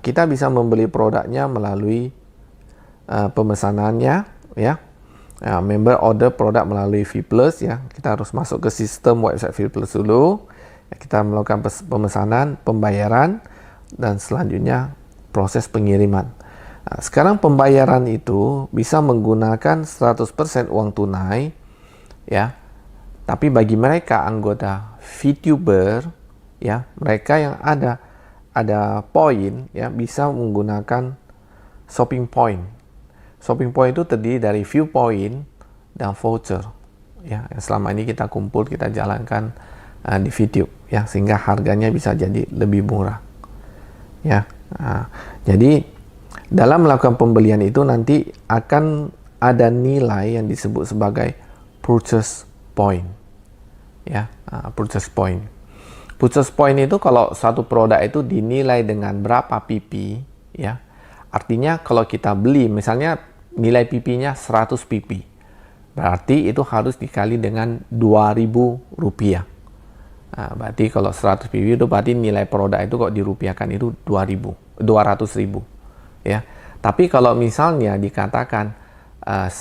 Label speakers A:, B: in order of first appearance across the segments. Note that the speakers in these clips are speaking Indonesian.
A: kita bisa membeli produknya melalui pemesanannya, ya. Member order produk melalui V Plus, ya. Kita harus masuk ke sistem website V Plus dulu. Kita melakukan pemesanan, pembayaran, dan selanjutnya proses pengiriman. Sekarang pembayaran itu bisa menggunakan 100% uang tunai, ya. Tapi bagi mereka anggota VTuber, ya, mereka yang ada poin, ya, bisa menggunakan shopping point. Shopping point itu terdiri dari view point dan voucher, ya, yang selama ini kita kumpul, kita jalankan di VTube, ya, sehingga harganya bisa jadi lebih murah, ya. Jadi dalam melakukan pembelian itu nanti akan ada nilai yang disebut sebagai purchase point, ya. Purchase point. Purchase point itu kalau satu produk itu dinilai dengan berapa PP, ya. Artinya kalau kita beli, misalnya nilai PP-nya 100 PP, berarti itu harus dikali dengan Rp2.000. Berarti kalau 100 PP itu berarti nilai produk itu kok dirupiahkan itu 200.000, ya. Tapi kalau misalnya dikatakan 100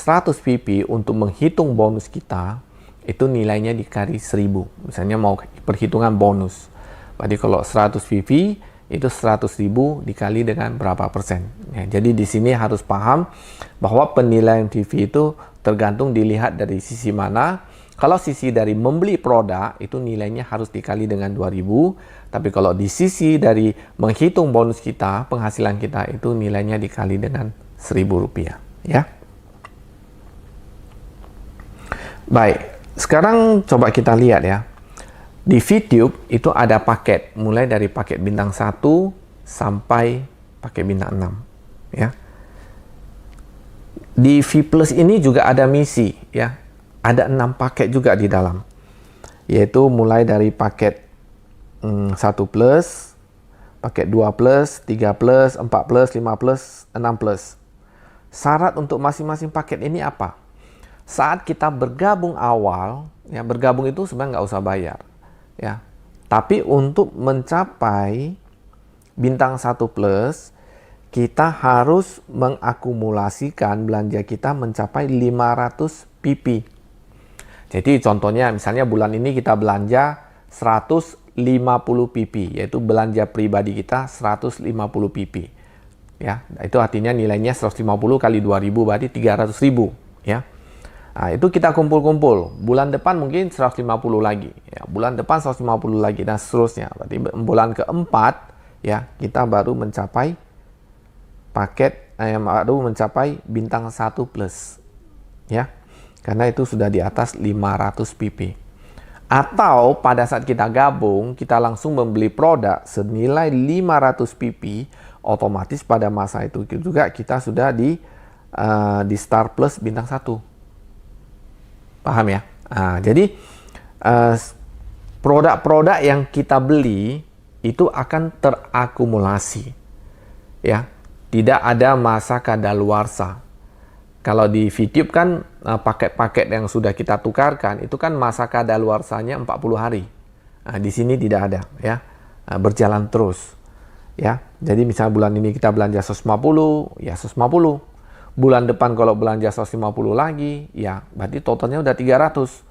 A: PP untuk menghitung bonus kita, itu nilainya dikali 1.000. Misalnya mau perhitungan bonus. Berarti kalau 100 PP itu 100.000 dikali dengan berapa persen. Ya, jadi di sini harus paham bahwa penilaian PV itu tergantung dilihat dari sisi mana. Kalau sisi dari membeli produk itu nilainya harus dikali dengan 2.000. Tapi kalau di sisi dari menghitung bonus kita, penghasilan kita itu nilainya dikali dengan Rp1.000. Ya. Baik, sekarang coba kita lihat, ya. Di VTube itu ada paket, mulai dari paket bintang 1 sampai paket bintang 6, ya. Di V Plus ini juga ada misi, ya. Ada 6 paket juga di dalam, yaitu mulai dari paket 1 plus, paket 2 plus, 3 plus, 4 plus, 5 plus, 6 plus. Syarat untuk masing-masing paket ini apa? Saat kita bergabung awal, ya, bergabung itu sebenarnya nggak usah bayar, ya. Tapi untuk mencapai bintang 1 plus, kita harus mengakumulasikan belanja kita mencapai 500 PP. Jadi contohnya misalnya bulan ini kita belanja 150 PP, yaitu belanja pribadi kita 150 PP. Ya, itu artinya nilainya 150 kali 2.000 berarti 300.000, ya. Nah, itu kita kumpul-kumpul. Bulan depan mungkin 150 lagi, ya. Bulan depan 150 lagi dan seterusnya. Berarti bulan keempat, ya, kita baru mencapai paket baru mencapai bintang 1 plus, ya. Karena itu sudah di atas 500 PP. Atau pada saat kita gabung, kita langsung membeli produk senilai 500 PP, otomatis pada masa itu juga kita sudah di Star Plus bintang 1. Paham, ya? Jadi produk-produk yang kita beli itu akan terakumulasi, ya. Tidak ada masa kadaluarsa. Kalau di VTube kan paket-paket yang sudah kita tukarkan itu kan masa kadaluarsanya 40 hari. Di sini tidak ada, ya. Berjalan terus, ya. Jadi misalnya bulan ini kita belanja 150, ya 150. Bulan depan kalau belanja 150 lagi, ya berarti totalnya udah 300.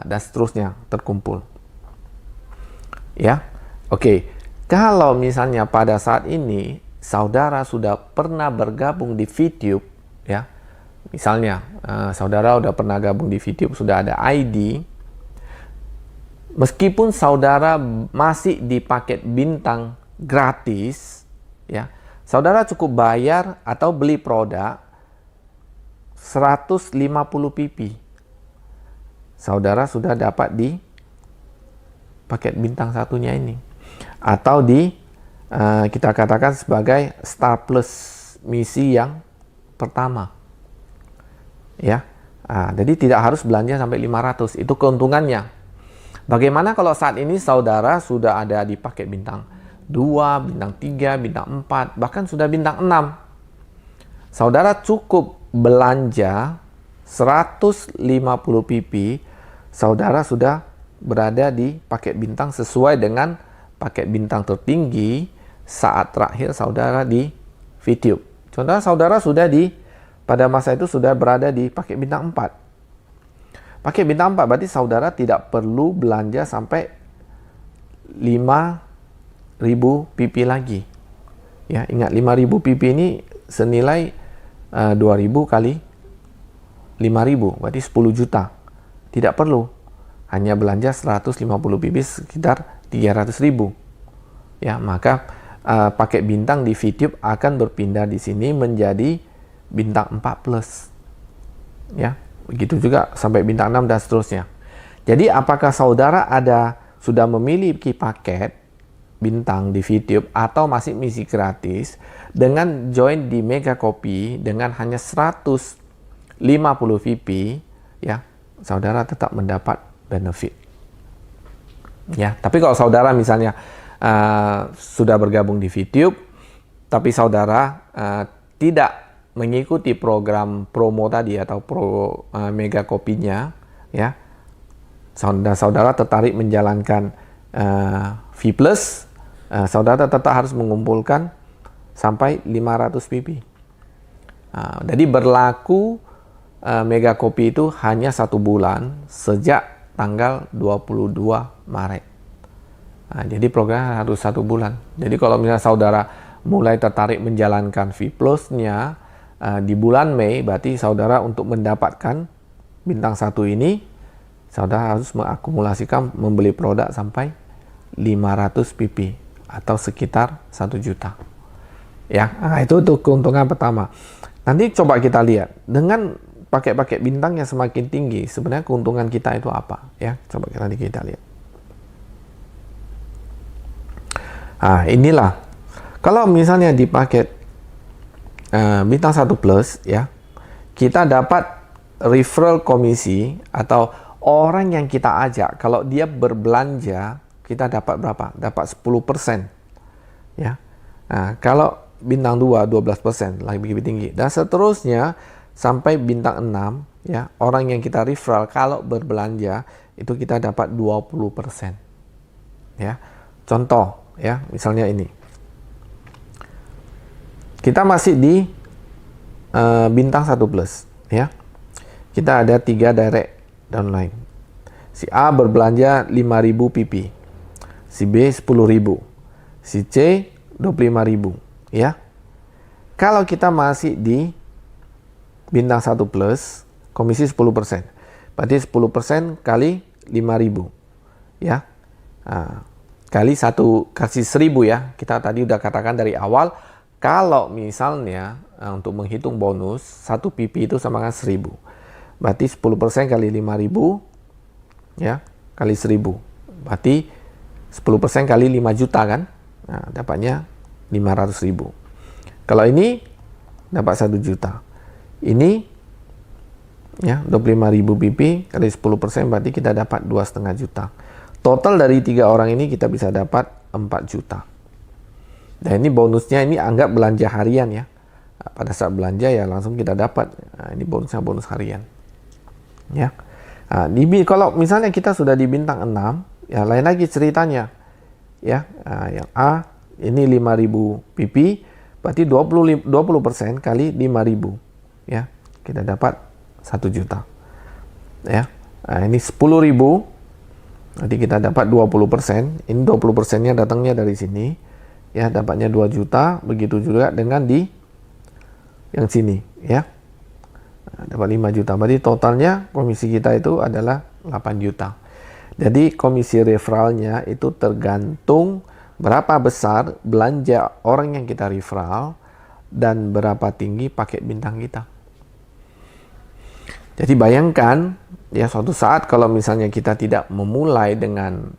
A: Dan seterusnya terkumpul. Ya. Oke. Kalau misalnya pada saat ini saudara sudah pernah bergabung di VTube, ya. Misalnya saudara udah pernah gabung di VTube, sudah ada ID. Meskipun saudara masih di paket bintang gratis, ya, saudara cukup bayar atau beli produk 150 PP. Saudara sudah dapat di paket bintang satunya ini. Atau di kita katakan sebagai Star Plus misi yang pertama. Ya. Jadi tidak harus belanja sampai 500. Itu keuntungannya. Bagaimana kalau saat ini saudara sudah ada di paket bintang 2, bintang 3, bintang 4, bahkan sudah bintang 6. Saudara cukup belanja 150 PP, saudara sudah berada di paket bintang sesuai dengan paket bintang tertinggi saat terakhir saudara di VTube. Contohnya saudara sudah pada masa itu sudah berada di paket bintang 4. Paket bintang 4 berarti saudara tidak perlu belanja sampai 5.000 pp lagi. Ya, ingat 5.000 pp ini senilai 2.000 kali 5.000, berarti 10 juta. Tidak perlu. Hanya belanja 150 pp sekitar 300.000. Ya, maka paket bintang di VTube akan berpindah di sini menjadi bintang 4 plus. Ya, begitu juga sampai bintang 6 dan seterusnya. Jadi apakah saudara sudah memiliki paket bintang di VTube atau masih misi gratis, dengan join di Mega Copy dengan hanya 150 pp, ya, saudara tetap mendapat benefit. Ya, tapi kalau saudara misalnya sudah bergabung di VTube, tapi saudara tidak mengikuti program promo tadi atau Mega Copy-nya, ya, saudara tertarik menjalankan V Plus, saudara tetap harus mengumpulkan sampai 500 pp. Jadi berlaku Mega Copy itu hanya 1 bulan sejak tanggal 22 Maret. Jadi program harus 1 bulan. Jadi kalau misalnya saudara mulai tertarik menjalankan V Plus-nya di bulan Mei, berarti saudara untuk mendapatkan bintang 1 ini, saudara harus mengakumulasikan membeli produk sampai 500 pp atau sekitar 1 juta. Ya, itu keuntungan pertama. Nanti coba kita lihat dengan paket-paket bintang yang semakin tinggi, sebenarnya keuntungan kita itu apa? Ya, coba kita lihat. Inilah. Kalau misalnya di paket bintang 1 plus, ya, kita dapat referral komisi atau orang yang kita ajak, kalau dia berbelanja, kita dapat berapa? Dapat 10%. Ya. Kalau bintang 2, 12%, lebih tinggi. Dan seterusnya sampai bintang 6, ya, orang yang kita referral kalau berbelanja itu kita dapat 20%. Ya. Contoh, ya, misalnya ini. Kita masih di bintang 1 plus, ya. Kita ada 3 direct downline. Si A berbelanja 5.000 pp. Si B 10.000. Si C 25.000, ya. Kalau kita masih di bintang 1 plus, komisi 10%. Berarti 10% kali 5.000, ya. Kali 1/1000, ya. Kita tadi udah katakan dari awal, kalau misalnya untuk menghitung bonus 1 pp itu sama dengan 1.000. Berarti 10% kali 5.000, ya, kali 1.000. Berarti 10% kali 5 juta kan? Dapatnya 500.000. Kalau ini dapat 1 juta. Ini, ya, 25.000 pp kali 10% berarti kita dapat 2,5 juta. Total dari 3 orang ini kita bisa dapat 4 juta. Dan ini bonusnya, ini anggap belanja harian, ya. Pada saat belanja ya langsung kita dapat. Ini bonusnya bonus harian. Ya. Kalau misalnya kita sudah di bintang 6, ya lain lagi ceritanya. Ya, yang A ini 5.000 pp, berarti 20% kali 5.000. Ya, kita dapat 1 juta. Ya. Ini 10.000. Nanti kita dapat 20%. Ini 20%-nya datangnya dari sini. Ya, dapatnya 2 juta. Begitu juga dengan di yang sini, ya. Dapat 5 juta. Berarti totalnya komisi kita itu adalah 8 juta. Jadi komisi referralnya itu tergantung berapa besar belanja orang yang kita referral dan berapa tinggi paket bintang kita. Jadi bayangkan, ya, suatu saat kalau misalnya kita tidak memulai dengan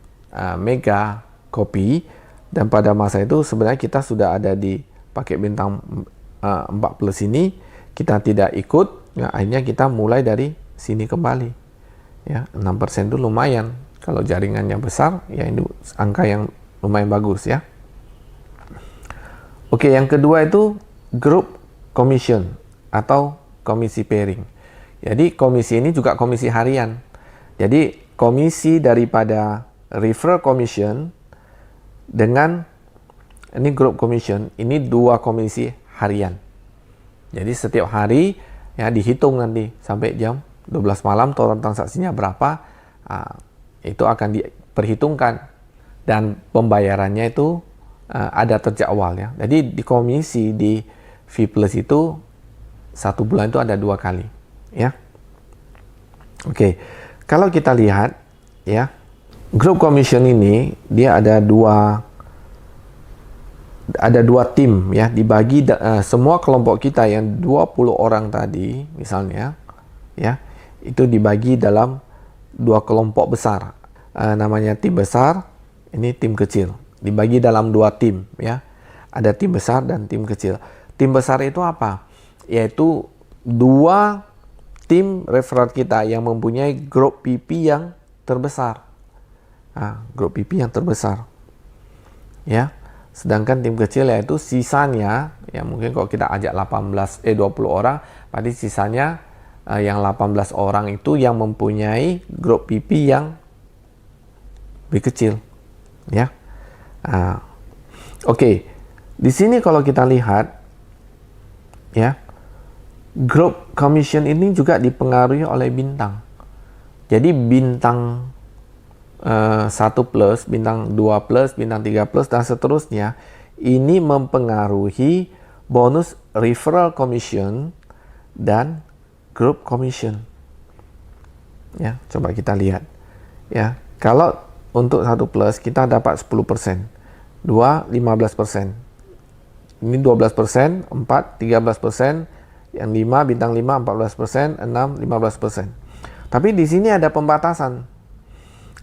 A: Mega Copy, dan pada masa itu sebenarnya kita sudah ada di paket bintang 4 plus ini, kita tidak ikut, ya, akhirnya kita mulai dari sini kembali. Ya, 6% itu lumayan. Kalau jaringannya besar, ya ini angka yang lumayan bagus, ya. Oke, yang kedua itu group commission atau komisi pairing. Jadi komisi ini juga komisi harian. Jadi komisi daripada referral commission dengan ini group commission, ini 2 komisi harian. Jadi setiap hari ya dihitung nanti sampai jam 12 malam total transaksinya berapa, itu akan diperhitungkan dan pembayarannya itu ada terjadwal ya. Jadi di komisi di V Plus itu 1 bulan itu ada 2 kali ya. Oke, kalau kita lihat ya, group commission ini dia ada dua tim ya, dibagi semua kelompok kita yang 20 orang tadi misalnya ya, itu dibagi dalam 2 kelompok besar, namanya tim besar, ini tim kecil, dibagi dalam 2 tim ya, ada tim besar dan tim kecil. Tim besar itu apa? Yaitu 2 tim referral kita yang mempunyai grup PP yang terbesar, grup PP yang terbesar ya. Sedangkan tim kecil yaitu sisanya, ya mungkin kalau kita ajak 20 orang, berarti sisanya yang 18 orang itu yang mempunyai grup PP yang lebih kecil, ya. Oke, di sini kalau kita lihat, ya, grup commission ini juga dipengaruhi oleh bintang. Jadi bintang 1 plus, bintang 2 plus, bintang 3 plus, dan seterusnya, ini mempengaruhi bonus referral commission dan group commission. Ya, coba kita lihat. Ya, kalau untuk 1 plus kita dapat 10%, 2 15%. Ini 12%, 4 13%, yang 5 bintang 5 14%, 6 15%. Tapi di sini ada pembatasan.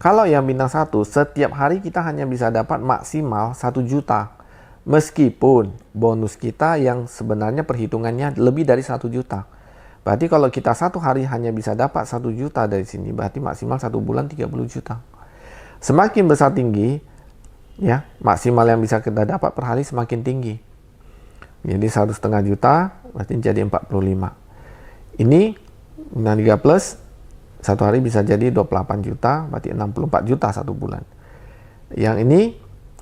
A: Kalau yang bintang 1, setiap hari kita hanya bisa dapat maksimal 1 juta. Meskipun bonus kita yang sebenarnya perhitungannya lebih dari 1 juta. Berarti kalau kita 1 hari hanya bisa dapat 1 juta dari sini, berarti maksimal 1 bulan 30 juta. Semakin besar tinggi, ya, maksimal yang bisa kita dapat per hari semakin tinggi. Jadi 1,5 juta, berarti jadi 45. Ini bintang 3 plus, 1 hari bisa jadi 28 juta, berarti 64 juta 1 bulan. Yang ini,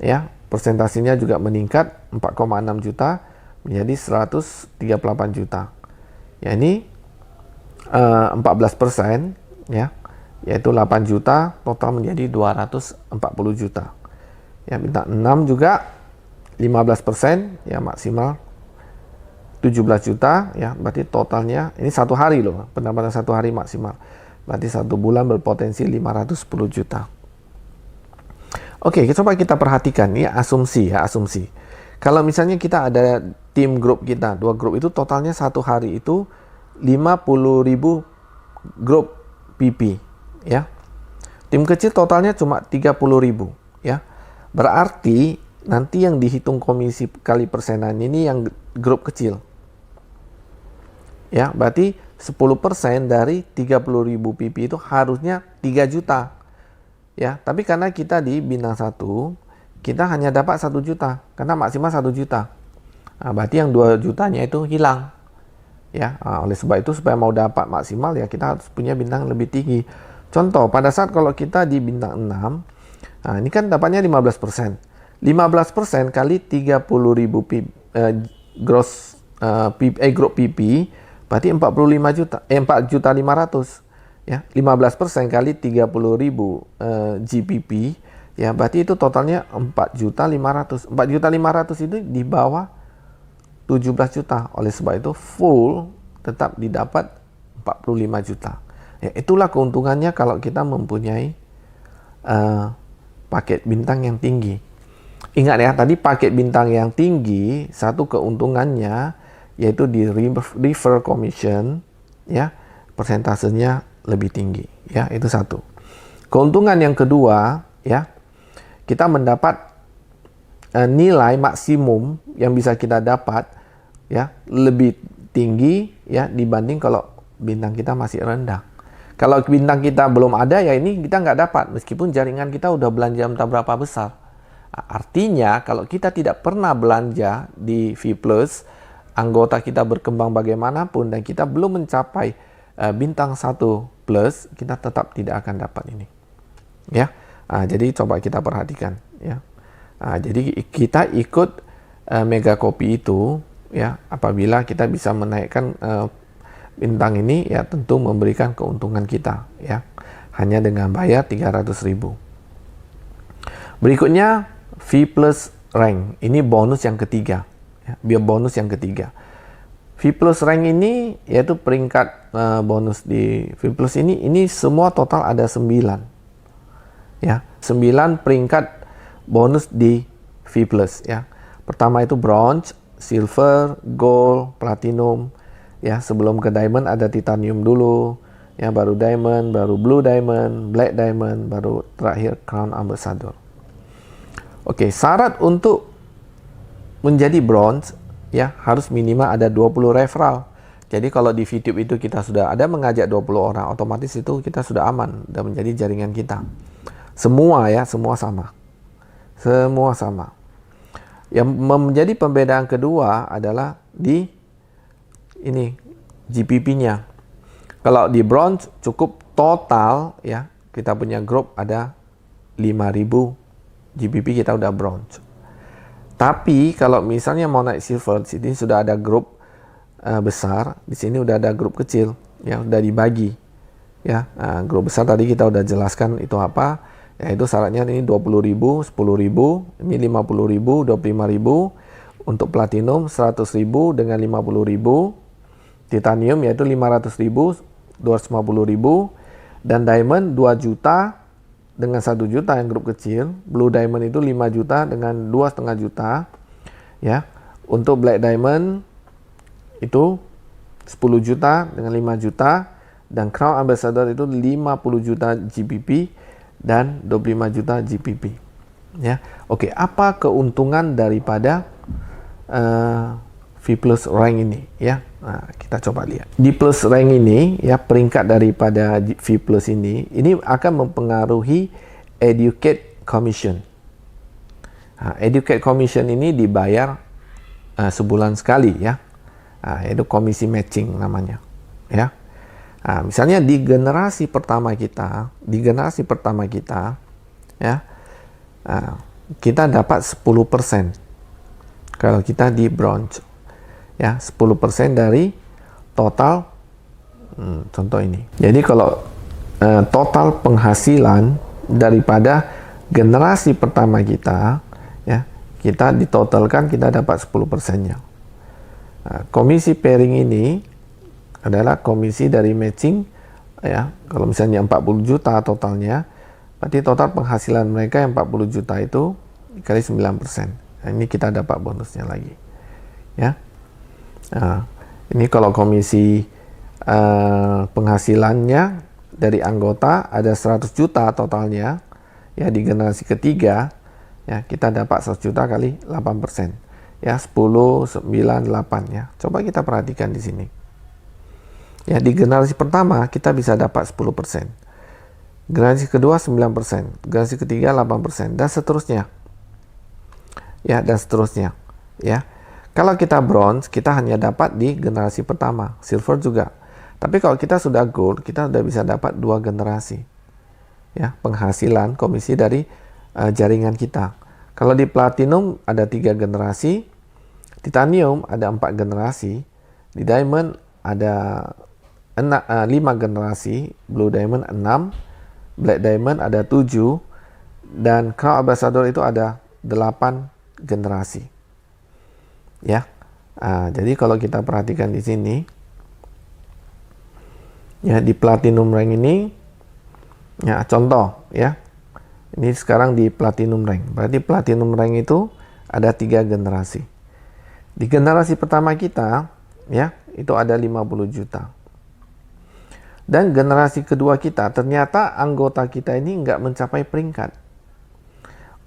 A: ya, persentasenya juga meningkat 4,6 juta menjadi 138 juta. Ya, ini 14%, ya, yaitu 8 juta, total menjadi 240 juta. Ya, bintang 6 juga 15%, ya, maksimal 17 juta, ya, berarti totalnya, ini 1 hari loh, pendapatan 1 hari maksimal. Berarti 1 bulan berpotensi 510 juta. Oke, coba kita perhatikan, ini asumsi ya, asumsi. Kalau misalnya kita ada tim grup kita, 2 grup itu totalnya 1 hari itu 50.000 grup PP, ya. Tim kecil totalnya cuma 30.000, ya. Berarti nanti yang dihitung komisi kali persenan ini yang grup kecil. Ya, berarti 10% dari 30.000 PP itu harusnya 3 juta. Ya, tapi karena kita di bintang 1, kita hanya dapat 1 juta, karena maksimal 1 juta. Nah, berarti yang 2 jutanya itu hilang. Ya, oleh sebab itu supaya mau dapat maksimal ya kita harus punya bintang lebih tinggi. Contoh, pada saat kalau kita di bintang 6, ini kan dapatnya 15%. 15% kali 30.000 gross grup PP, berarti 45 juta, 4 juta 500, ya. 15% kali 30.000 GPP, ya, berarti itu totalnya 4 juta 500. 4 juta 500 itu di bawah 17 juta. Oleh sebab itu full tetap didapat 45 juta. Ya, itulah keuntungannya kalau kita mempunyai paket bintang yang tinggi. Ingat ya, tadi paket bintang yang tinggi, satu keuntungannya yaitu di refer commission, ya, persentasenya lebih tinggi, ya, itu satu. Keuntungan yang kedua, ya, kita mendapat nilai maksimum yang bisa kita dapat, ya, lebih tinggi, ya, dibanding kalau bintang kita masih rendah. Kalau bintang kita belum ada, ya ini kita nggak dapat, meskipun jaringan kita udah belanja entah berapa besar. Artinya kalau kita tidak pernah belanja di V Plus, anggota kita berkembang bagaimanapun dan kita belum mencapai bintang 1 plus, kita tetap tidak akan dapat ini. Ya, jadi coba kita perhatikan. Ya, Jadi kita ikut mega kopi itu ya, apabila kita bisa menaikkan bintang ini ya, tentu memberikan keuntungan kita ya, hanya dengan bayar 300.000. Berikutnya V plus rank, ini bonus yang ketiga ya, biar bonus yang ketiga. V plus rank ini yaitu peringkat bonus di V plus ini semua total ada 9 ya, 9 peringkat bonus di V plus ya. Pertama itu bronze, silver, gold, platinum ya. Sebelum ke diamond ada titanium dulu ya, baru diamond, baru blue diamond, black diamond, baru terakhir crown ambassador. Oke, syarat untuk menjadi bronze ya, harus minimal ada 20 referral. Jadi kalau di VTube itu kita sudah ada mengajak 20 orang, otomatis itu kita sudah aman dan menjadi jaringan kita. Semua ya, semua sama. Semua sama. Yang menjadi pembedaan kedua adalah di ini GPP-nya. Kalau di bronze cukup total ya, kita punya grup ada 5.000 GPP, kita udah bronze. Tapi kalau misalnya mau naik silver, di sini sudah ada grup besar, di sini udah ada grup kecil yang udah dibagi ya. Grup besar tadi kita udah jelaskan itu apa. Ya, itu syaratnya ini 20.000, 10.000, ini 50.000, 25.000. Untuk platinum 100.000 dengan 50.000. Titanium yaitu 500.000, 250.000. Dan diamond 2 juta dengan 1 juta yang grup kecil. Blue diamond itu 5 juta dengan 2,5 juta. Ya. Untuk black diamond itu 10 juta dengan 5 juta. Dan crown ambassador itu 50 juta GBP dan 25 juta GPP ya. Oke, apa keuntungan daripada V plus rank ini ya? Kita coba lihat di plus rank ini ya, peringkat daripada V plus ini akan mempengaruhi educate commission. Educate commission ini dibayar sebulan sekali ya, itu komisi matching namanya ya. Misalnya di generasi pertama kita ya, kita dapat 10% kalau kita di bronze ya, 10% dari total contoh ini. Jadi kalau total penghasilan daripada generasi pertama kita ya, kita ditotalkan kita dapat 10%-nya. Komisi pairing ini adalah komisi dari matching ya. Kalau misalnya 40 juta totalnya, berarti total penghasilan mereka yang 40 juta itu dikali 9%. Ini kita dapat bonusnya lagi ya. Ini kalau komisi penghasilannya dari anggota ada 100 juta totalnya ya, di generasi ketiga ya, kita dapat 100 juta kali 8% ya, 10, 9, 8 ya. Coba kita perhatikan di sini. Ya, di generasi pertama kita bisa dapat 10%. Generasi kedua 9%, generasi ketiga 8% dan seterusnya. Ya, dan seterusnya. Ya. Kalau kita bronze, kita hanya dapat di generasi pertama, silver juga. Tapi kalau kita sudah gold, kita sudah bisa dapat 2 generasi. Ya, penghasilan komisi dari jaringan kita. Kalau di platinum ada 3 generasi, titanium ada 4 generasi, di diamond ada 5 generasi, blue diamond 6, black diamond ada 7, dan crown ambassador itu ada 8 generasi. Ya, jadi kalau kita perhatikan di sini, ya di platinum rank ini, ya contoh ya, ini sekarang di platinum rank. Berarti platinum rank itu ada 3 generasi. Di generasi pertama kita, ya itu ada 50 juta. Dan generasi kedua kita, ternyata anggota kita ini nggak mencapai peringkat.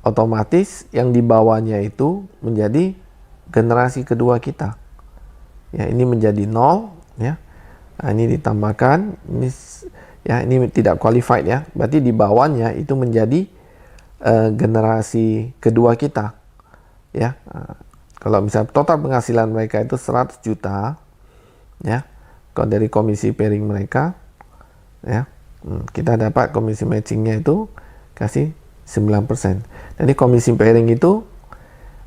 A: Otomatis yang di bawahnya itu menjadi generasi kedua kita. Ya, ini menjadi 0 ya. Nah, ini ditambahkan, ini tidak qualified ya. Berarti di bawahnya itu menjadi generasi kedua kita. Ya. Kalau misalnya total penghasilan mereka itu 100 juta ya. Kalau dari komisi pairing mereka ya, kita dapat komisi matchingnya itu kasih 9%. Jadi komisi pairing itu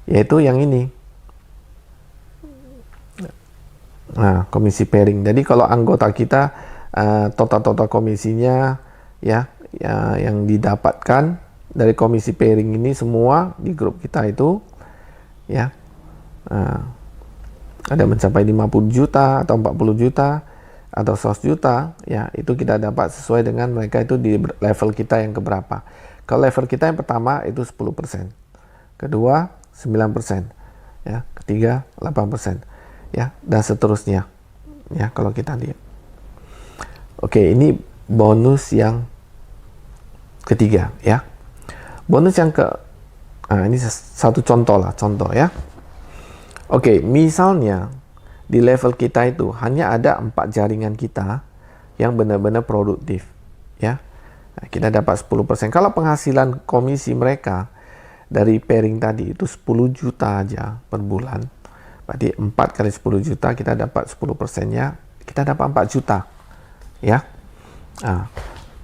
A: yaitu yang ini. Nah, komisi pairing. Jadi kalau anggota kita total komisinya ya yang didapatkan dari komisi pairing ini semua di grup kita itu ya ada mencapai 50 juta atau 40 juta atau 100 juta, ya itu kita dapat sesuai dengan mereka itu di level kita yang keberapa. Kalau level kita yang pertama itu 10%, kedua 9%, ya, ketiga 8%, ya, dan seterusnya. Ya, kalau kita lihat. Oke, ini bonus yang ketiga, ya. Bonus yang ini satu contoh ya. Oke, misalnya di level kita itu hanya ada 4 jaringan kita yang benar-benar produktif, ya. Nah, kita dapat 10%. Kalau penghasilan komisi mereka dari pairing tadi itu 10 juta aja per bulan, berarti 4 kali 10 juta kita dapat 10%-nya, kita dapat 4 juta, ya. Nah,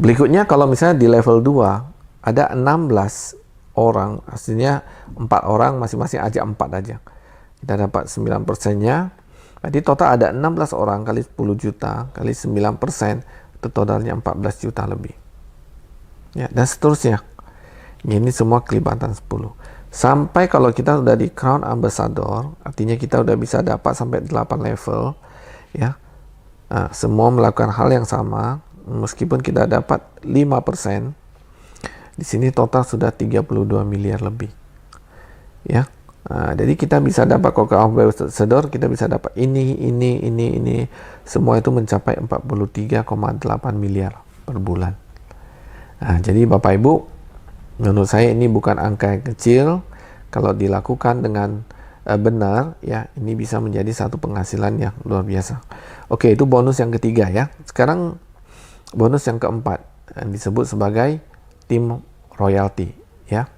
A: berikutnya kalau misalnya di level 2 ada 16 orang, artinya 4 orang masing-masing aja 4 aja, kita dapat 9%-nya. Jadi total ada 16 orang kali 10 juta kali 9%, itu totalnya 14 juta lebih. Ya, dan seterusnya. Ini semua kelibatan 10. Sampai kalau kita sudah di Crown Ambassador, artinya kita sudah bisa dapat sampai 8 level, ya. Nah, semua melakukan hal yang sama, meskipun kita dapat 5%, di sini total sudah 32 miliar lebih. Ya. Nah, jadi kita bisa dapat Crown Ambassador, kita bisa dapat ini, semua itu mencapai 43,8 miliar per bulan. Nah, jadi Bapak Ibu, menurut saya ini bukan angka yang kecil. Kalau dilakukan dengan benar, ya, ini bisa menjadi satu penghasilan yang luar biasa. Oke, itu bonus yang ketiga, ya. Sekarang bonus yang keempat, yang disebut sebagai tim royalty, ya.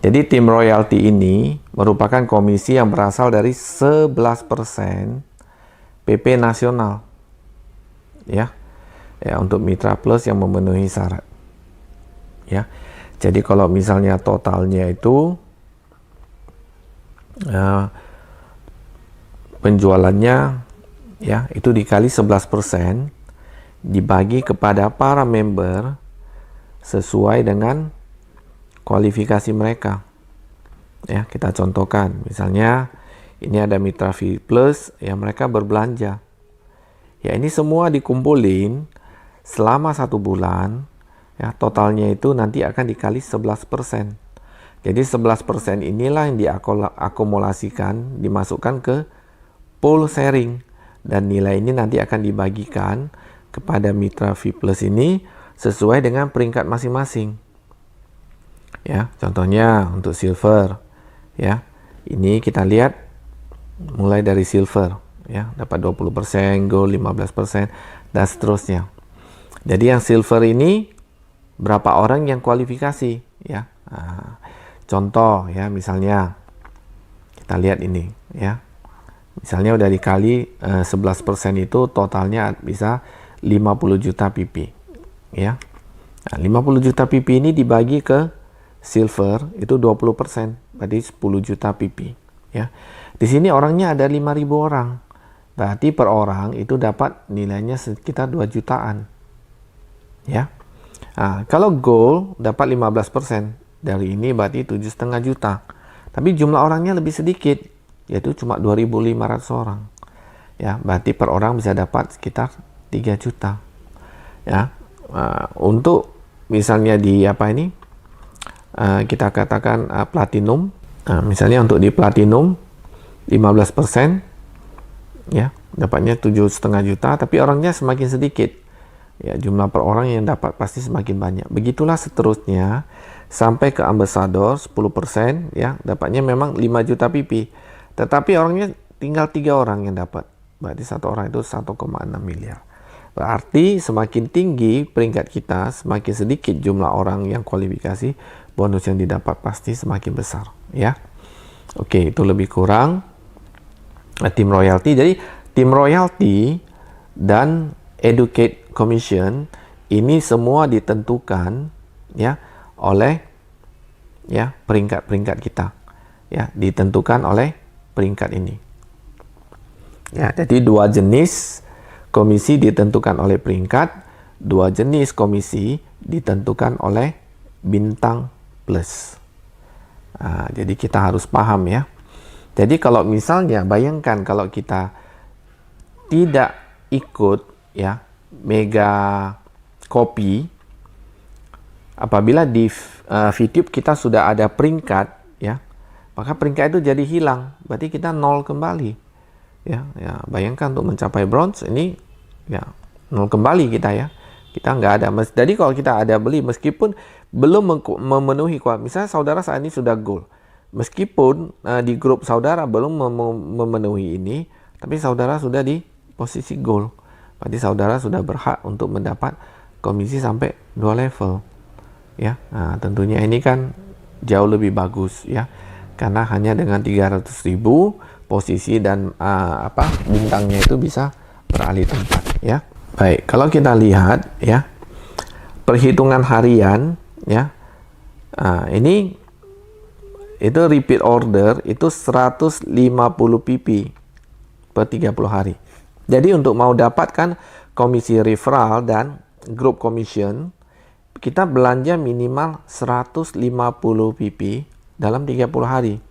A: Jadi tim royalty ini merupakan komisi yang berasal dari 11% PP nasional, ya, untuk Mitra Plus yang memenuhi syarat, ya. Jadi kalau misalnya totalnya itu penjualannya, ya, itu dikali 11% dibagi kepada para member sesuai dengan kualifikasi mereka. Ya, kita contohkan, misalnya ini ada Mitra V Plus, ya, mereka berbelanja. Ya, ini semua dikumpulin selama 1 bulan, ya, totalnya itu nanti akan dikali 11%. Jadi 11% inilah yang diakumulasikan, dimasukkan ke pool sharing, dan nilai ini nanti akan dibagikan kepada Mitra V Plus ini sesuai dengan peringkat masing-masing. Ya, contohnya untuk silver, ya, ini kita lihat mulai dari silver, ya, dapat 20%, gold 15%, dan seterusnya. Jadi yang silver ini berapa orang yang kualifikasi, ya. Nah, contoh, ya, misalnya kita lihat ini, ya, misalnya udah dikali 11% itu totalnya bisa 50 juta PP, ya. Nah, 50 juta PP ini dibagi ke silver itu 20%, berarti 10 juta PP, ya. Di sini orangnya ada 5.000 orang. Berarti per orang itu dapat nilainya sekitar 2 jutaan. Ya. Nah, kalau gold dapat 15%, dari ini berarti 7,5 juta. Tapi jumlah orangnya lebih sedikit, yaitu cuma 2.500 orang. Ya, berarti per orang bisa dapat sekitar 3 juta. Ya. Untuk misalnya di kita katakan platinum, misalnya untuk di platinum 15%, ya, dapatnya 7,5 juta, tapi orangnya semakin sedikit, ya, jumlah per orang yang dapat pasti semakin banyak. Begitulah seterusnya sampai ke ambassador 10%, ya, dapatnya memang 5 juta PP, tetapi orangnya tinggal 3 orang yang dapat, berarti satu orang itu 1,6 miliar. Berarti semakin tinggi peringkat kita, semakin sedikit jumlah orang yang kualifikasi, bonus yang didapat pasti semakin besar, ya. Oke, itu lebih kurang tim royalty. Jadi tim royalty dan educate commission ini semua ditentukan ya oleh ya peringkat-peringkat kita. Ya, ditentukan oleh peringkat ini. Ya, jadi 2 jenis komisi ditentukan oleh peringkat, 2 jenis komisi ditentukan oleh bintang plus. Jadi kita harus paham ya. Jadi kalau misalnya bayangkan kalau kita tidak ikut ya mega copy, apabila di VTube kita sudah ada peringkat ya, maka peringkat itu jadi hilang, berarti kita 0 kembali ya. Bayangkan untuk mencapai bronze ini ya 0 kembali kita ya, kita nggak ada. Jadi kalau kita ada beli meskipun belum memenuhi kualitas, misalnya saudara saat ini sudah gold, meskipun di grup saudara belum memenuhi ini, tapi saudara sudah di posisi gold, berarti saudara sudah berhak untuk mendapat komisi sampai 2 level ya. Tentunya ini kan jauh lebih bagus ya, karena hanya dengan 300.000 posisi dan bintangnya itu bisa beralih tempat ya. Baik, kalau kita lihat ya perhitungan harian ya, ini itu repeat order itu 150 pp per 30 hari. Jadi untuk mau dapatkan komisi referral dan group commission, kita belanja minimal 150 pp dalam 30 hari.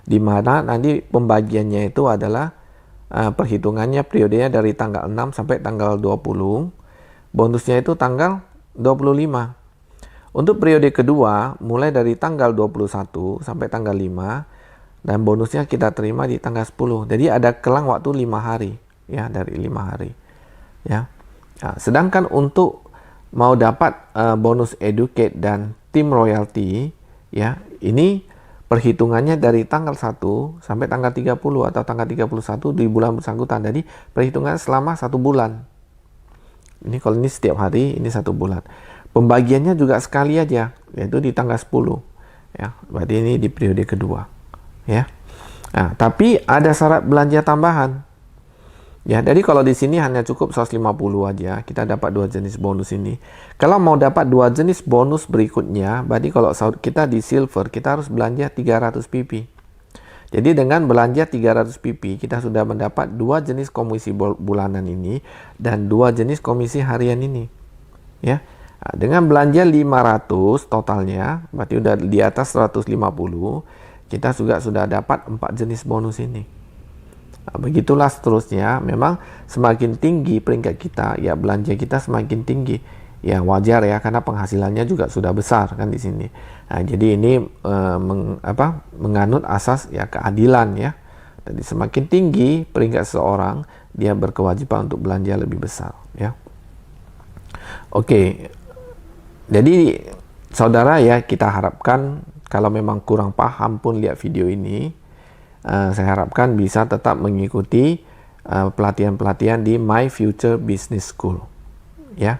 A: Di mana nanti pembagiannya itu adalah perhitungannya periodenya dari tanggal 6 sampai tanggal 20. Bonusnya itu tanggal 25. Untuk periode kedua mulai dari tanggal 21 sampai tanggal 5 dan bonusnya kita terima di tanggal 10. Jadi ada kelang waktu 5 hari ya, dari 5 hari ya. Sedangkan untuk mau dapat bonus educate dan team royalty ya, ini perhitungannya dari tanggal 1 sampai tanggal 30 atau tanggal 31 di bulan bersangkutan. Jadi perhitungannya selama 1 bulan. Ini kalau ini setiap hari, ini 1 bulan. Pembagiannya juga sekali aja, yaitu di tanggal 10 ya. Berarti ini di periode kedua ya. Tapi ada syarat belanja tambahan. Ya, jadi kalau di sini hanya cukup 150 aja, kita dapat 2 jenis bonus ini. Kalau mau dapat 2 jenis bonus berikutnya, berarti kalau kita di silver, kita harus belanja 300 pp. Jadi dengan belanja 300 pp, kita sudah mendapat 2 jenis komisi bulanan ini dan 2 jenis komisi harian ini. Ya. Dengan belanja 500 totalnya, berarti udah di atas 150, kita juga sudah dapat 4 jenis bonus ini. Begitulah seterusnya. Memang semakin tinggi peringkat kita, ya belanja kita semakin tinggi. Ya wajar ya, karena penghasilannya juga sudah besar kan di sini. Jadi ini menganut asas ya keadilan ya. Jadi semakin tinggi peringkat seseorang, dia berkewajiban untuk belanja lebih besar ya. Oke. Jadi saudara ya, kita harapkan kalau memang kurang paham pun lihat video ini, saya harapkan bisa tetap mengikuti pelatihan-pelatihan di My Future Business School ya.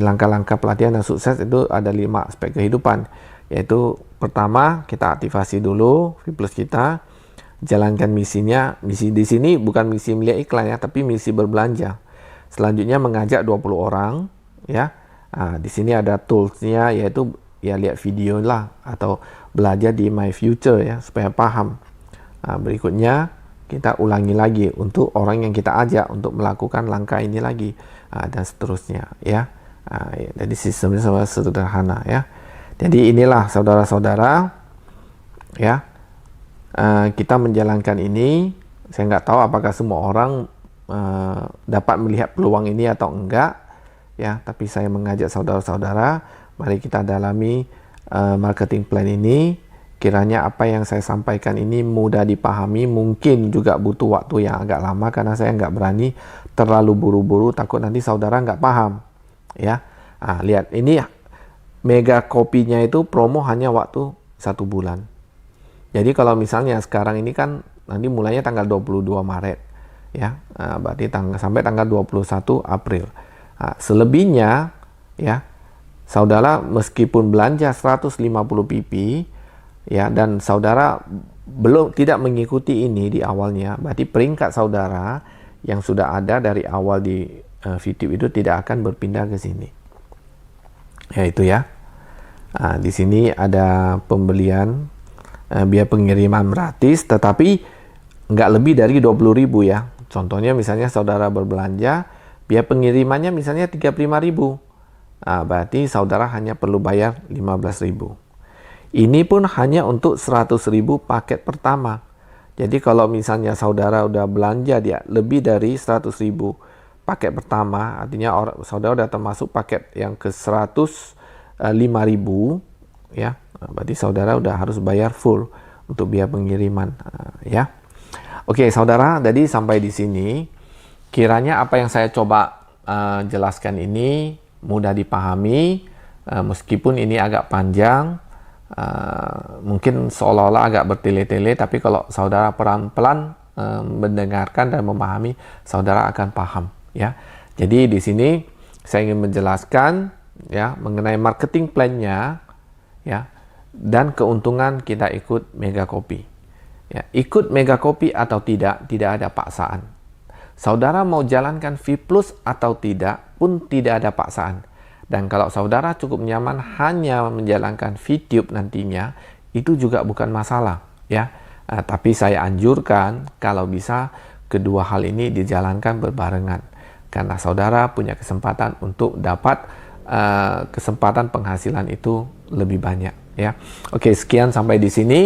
A: Langkah-langkah pelatihan yang sukses itu ada 5 aspek kehidupan, yaitu pertama kita aktifasi dulu V+ kita, jalankan misinya. Misi di sini bukan misi melihat iklan ya, tapi misi berbelanja. Selanjutnya mengajak 20 orang ya. Di sini ada toolsnya, yaitu ya lihat video lah atau belajar di My Future ya supaya paham. Berikutnya kita ulangi lagi untuk orang yang kita ajak untuk melakukan langkah ini lagi dan seterusnya ya. Jadi sistemnya sama sederhana ya. Jadi inilah saudara-saudara ya, kita menjalankan ini. Saya nggak tahu apakah semua orang dapat melihat peluang ini atau enggak ya, tapi saya mengajak saudara-saudara, mari kita dalami marketing plan ini. Kiranya apa yang saya sampaikan ini mudah dipahami, mungkin juga butuh waktu yang agak lama karena saya nggak berani terlalu buru-buru, takut nanti saudara nggak paham ya. Lihat ini mega kopinya itu promo hanya waktu 1 bulan. Jadi kalau misalnya sekarang ini kan nanti mulainya tanggal 22 Maret ya, berarti sampai tanggal 21 April. Selebihnya ya, saudara meskipun belanja 150 pp ya, dan saudara tidak mengikuti ini di awalnya, berarti peringkat saudara yang sudah ada dari awal di VTube itu tidak akan berpindah ke sini. Ya itu ya. Di sini ada pembelian biaya pengiriman gratis, tetapi nggak lebih dari 20.000 ya. Contohnya misalnya saudara berbelanja, biaya pengirimannya misalnya 35.000. Berarti saudara hanya perlu bayar 15.000. Ini pun hanya untuk 100.000 paket pertama. Jadi kalau misalnya saudara udah belanja dia lebih dari 100.000 paket pertama, artinya saudara udah termasuk paket yang ke 105.000 ya. Berarti saudara udah harus bayar full untuk biaya pengiriman ya. Oke, saudara, jadi sampai di sini kiranya apa yang saya coba jelaskan ini mudah dipahami, meskipun ini agak panjang. Mungkin seolah-olah agak bertele-tele, tapi kalau saudara pelan-pelan mendengarkan dan memahami, saudara akan paham ya. Jadi di sini saya ingin menjelaskan ya mengenai marketing plan-nya ya, dan keuntungan kita ikut Megacopy. Ya, ikut Megacopy atau tidak ada paksaan. Saudara mau jalankan V Plus atau tidak pun tidak ada paksaan. Dan kalau saudara cukup nyaman hanya menjalankan VTube nantinya, itu juga bukan masalah ya. Tapi saya anjurkan kalau bisa kedua hal ini dijalankan berbarengan, karena saudara punya kesempatan untuk dapat kesempatan penghasilan itu lebih banyak ya. Oke, sekian sampai di sini.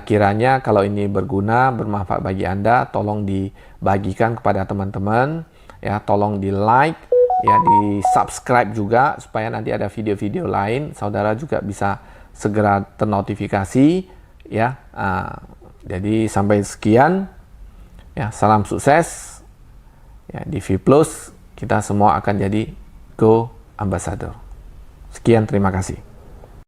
A: Kiranya kalau ini berguna, bermanfaat bagi Anda, tolong dibagikan kepada teman-teman ya, tolong di like ya, di subscribe juga supaya nanti ada video-video lain saudara juga bisa segera ternotifikasi ya. Jadi sampai sekian ya, salam sukses ya. Di V Plus kita semua akan jadi Go Ambassador. Sekian, terima kasih.